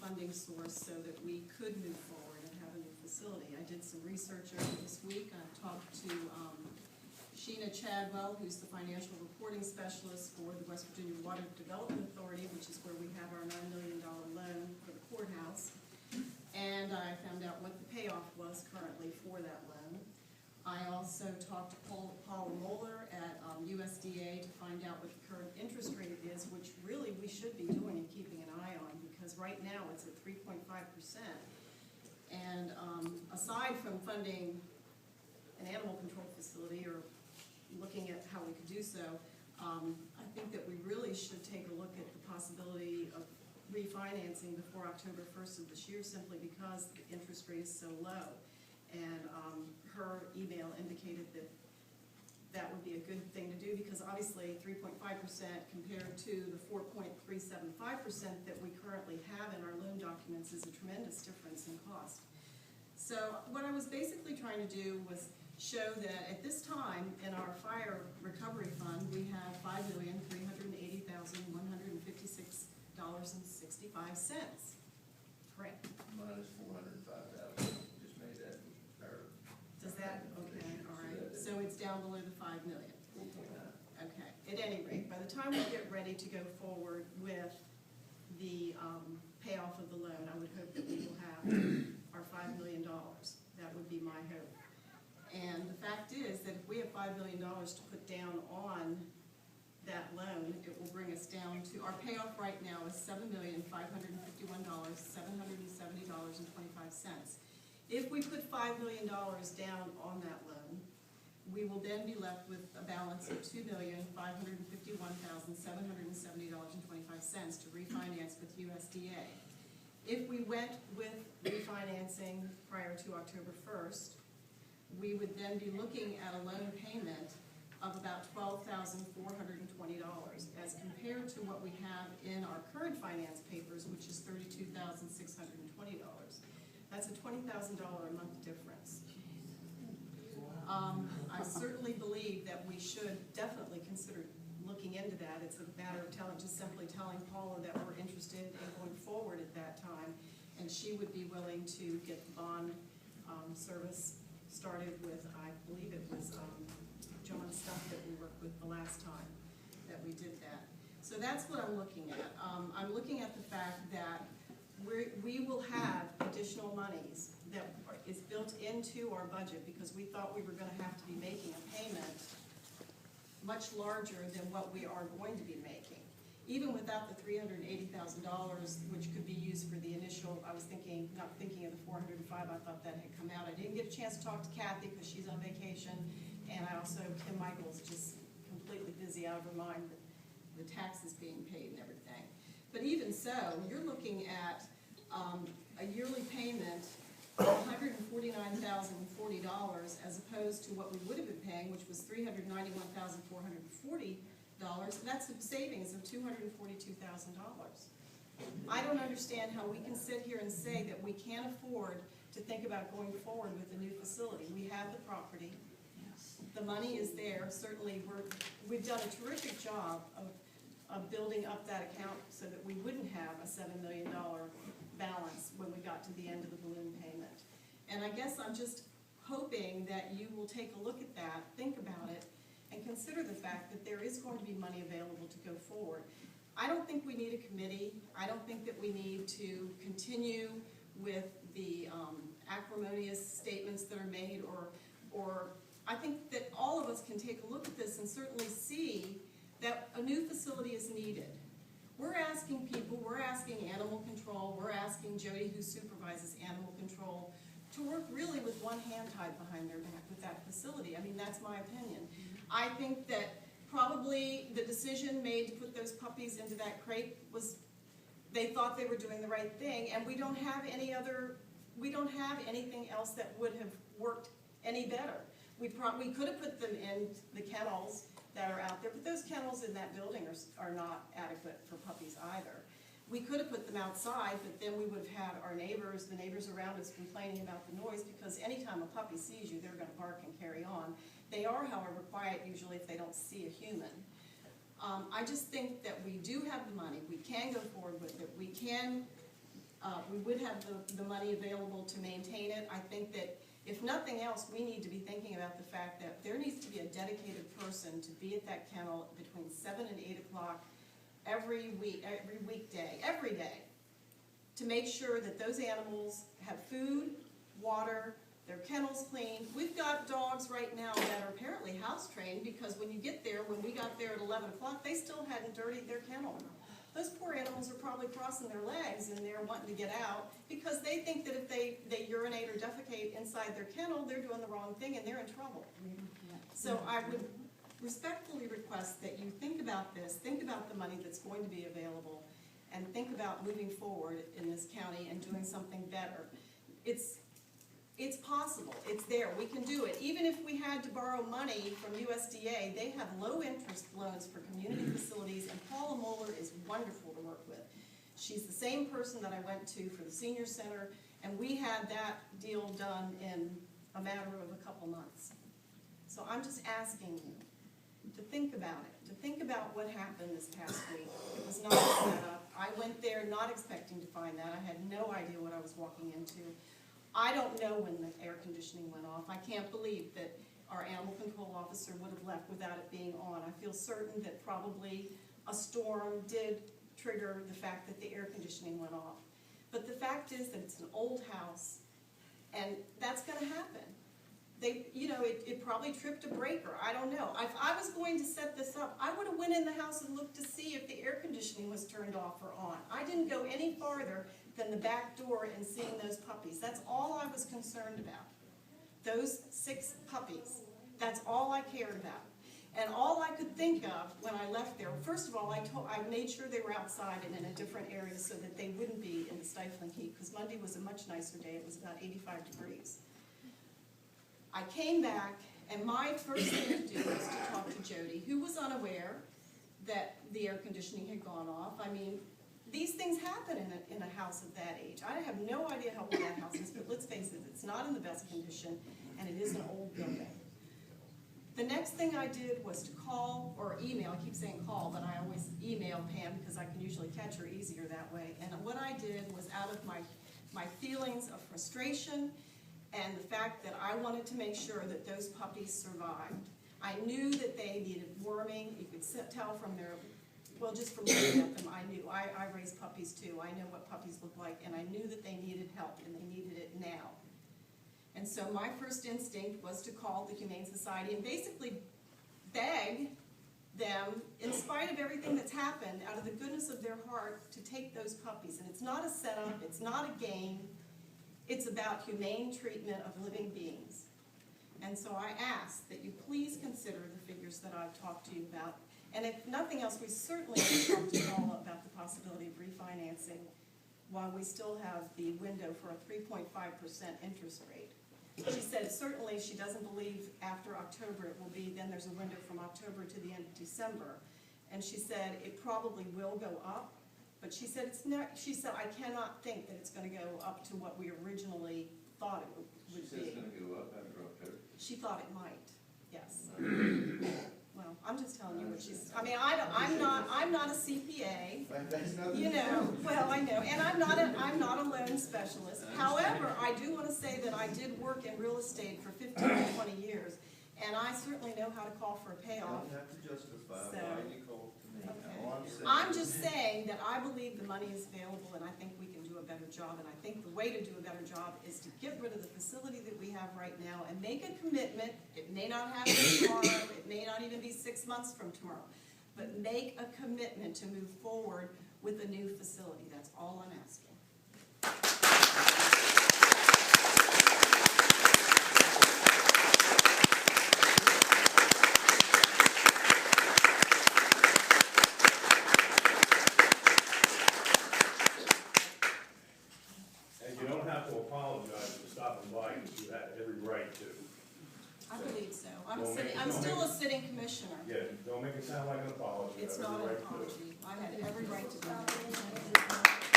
funding source so that we could move forward and have a new facility. I did some research over this week. I talked to Sheena Chadwell, who's the financial reporting specialist for the West Virginia Water Development Authority, which is where we have our $9 million loan for the courthouse. And I found out what the payoff was currently for that loan. I also talked to Paula Moeller at USDA to find out what the current interest rate is, which really we should be doing and keeping an eye on, because right now it's at 3.5%. And aside from funding an animal control facility or looking at how we could do so, I think that we really should take a look at the possibility of refinancing before October 1st of this year, simply because the interest rate is so low. And her email indicated that that would be a good thing to do, because obviously 3.5% compared to the 4.375% that we currently have in our loan documents is a tremendous difference in cost. So what I was basically trying to do was show that at this time in our fire recovery fund we have $5,380,156.65. Correct. Minus 405,000. Just made that error. Does that? Okay, all right. So it's down below the $5 million. 4.9. Okay. At any rate, by the time we get ready to go forward with the payoff of the loan, I would hope that we will have our $5 million. That would be my hope. And the fact is that if we have $5 million to put down on that loan, it will bring us down to, our payoff right now is $7,551,770.25. If we put $5 million down on that loan, we will then be left with a balance of $2,551,770.25 to refinance with USDA. If we went with refinancing prior to October 1st, we would then be looking at a loan payment of about $12,420 as compared to what we have in our current finance papers, which is $32,620. That's a $20,000 a month difference. I certainly believe that we should definitely consider looking into that. It's a matter of just simply telling Paula that we're interested in going forward at that time, and she would be willing to get the bond service started with, I believe it was John Stuff that we worked with the last time that we did that. So that's what I'm looking at. I'm looking at the fact that we will have additional monies that is built into our budget, because we thought we were going to have to be making a payment much larger than what we are going to be making. Even without the $380,000, which could be used for the initial, I was not thinking of the 405, I thought that had come out. I didn't get a chance to talk to Kathy because she's on vacation, and I also, Kim Michaels, just completely busy out of her mind with the taxes being paid and everything. But even so, you're looking at a yearly payment of $149,040 as opposed to what we would have been paying, which was $391,440. That's a savings of $242,000. I don't understand how we can sit here and say that we can't afford to think about going forward with a new facility. We have the property. The money is there. Certainly, we've done a terrific job of building up that account so that we wouldn't have a $7 million balance when we got to the end of the balloon payment. And I guess I'm just hoping that you will take a look at that, think about it, and consider the fact that there is going to be money available to go forward. I don't think we need a committee. I don't think that we need to continue with the acrimonious statements that are made, or I think that all of us can take a look at this and certainly see that a new facility is needed. We're asking people, we're asking animal control, we're asking Jody, who supervises animal control, to work really with one hand tied behind their back with that facility. I mean, that's my opinion. I think that probably the decision made to put those puppies into that crate was, they thought they were doing the right thing, and we don't have anything else that would have worked any better. We could have put them in the kennels that are out there, but those kennels in that building are not adequate for puppies either. We could have put them outside, but then we would have had the neighbors around us complaining about the noise, because anytime a puppy sees you, they're going to bark and carry on. They are, however, quiet usually if they don't see a human. I just think that we do have the money. We can go forward with it. We can We would have the money available to maintain it. I think that if nothing else, we need to be thinking about the fact that there needs to be a dedicated person to be at that kennel between 7 and 8 o'clock every week, every weekday, every day, to make sure that those animals have food, water, their kennels cleaned. We've got dogs right now that are apparently house trained, because when you get there, when we got there at 11 o'clock, they still hadn't dirtied their kennel. Those poor animals are probably crossing their legs and they're wanting to get out because they think that if they urinate or defecate inside their kennel, they're doing the wrong thing and they're in trouble. So I would respectfully request that you think about this, think about the money that's going to be available, and think about moving forward in this county and doing something better. It's possible, it's there, we can do it. Even if we had to borrow money from USDA, they have low interest loans for community facilities, and Paula Moeller is wonderful to work with. She's the same person that I went to for the senior center, and we had that deal done in a matter of a couple months. So I'm just asking you to think about it, to think about what happened this past week. It was not set up. I went there not expecting to find that. I had no idea what I was walking into. I don't know when the air conditioning went off. I can't believe that our animal control officer would have left without it being on. I feel certain that probably a storm did trigger the fact that the air conditioning went off. But the fact is that it's an old house, and that's going to happen. It probably tripped a breaker. I don't know. If I was going to set this up, I would have went in the house and looked to see if the air conditioning was turned off or on. I didn't go any farther than the back door and seeing those puppies. That's all I was concerned about. Those 6 puppies. That's all I cared about. And all I could think of when I left there, first of all, I made sure they were outside and in a different area so that they wouldn't be in the stifling heat, because Monday was a much nicer day. It was about 85 degrees. I came back, and my first thing to do was to talk to Jody, who was unaware that the air conditioning had gone off. I mean, these things happen in a house of that age. I have no idea how old that house is, but let's face it, it's not in the best condition, and it is an old building. The next thing I did was to call, or email, I keep saying call, but I always email Pam because I can usually catch her easier that way. And what I did was, out of my feelings of frustration and the fact that I wanted to make sure that those puppies survived. I knew that they needed worming. You could tell from their, well, just from looking at them, I knew. I raised puppies too. I know what puppies look like, and I knew that they needed help, and they needed it now. And so my first instinct was to call the Humane Society and basically beg them, in spite of everything that's happened, out of the goodness of their heart, to take those puppies. And it's not a setup, it's not a game. It's about humane treatment of living beings. And so I ask that you please consider the figures that I've talked to you about. And if nothing else, we certainly can talk to Paula about the possibility of refinancing while we still have the window for a 3.5% interest rate. She said certainly she doesn't believe after October it will be, then there's a window from October to the end of December. And she said it probably will go up. But she said it's not. She said I cannot think that it's going to go up to what we originally thought it would be. She said it's going to go up after October. She thought it might. Yes. Well, I'm just telling you what she's. I mean, I'm not a CPA. That's nothing. You know. Well, I know, and I'm not a loan specialist. However, I do want to say that I did work in real estate for 15 to 20 years, and I certainly know how to call for a You payoff. don't have to justify So, why you called to me. okay. All I'm saying I'm is- just saying that I believe the money is available, and I think we can do a better job. And I think the way to do a better job is to get rid of the facility that we have right now and make a commitment. It may not happen tomorrow, it may not even be 6 months from tomorrow, but make a commitment to move forward with a new facility. That's all I'm asking. And you don't have to apologize for stopping by, because you had every right to. I believe so. Don't I'm make- still a sitting commissioner. Yeah, don't make it sound like an apology. You It's have not every an right to. apology. I had every right to do that.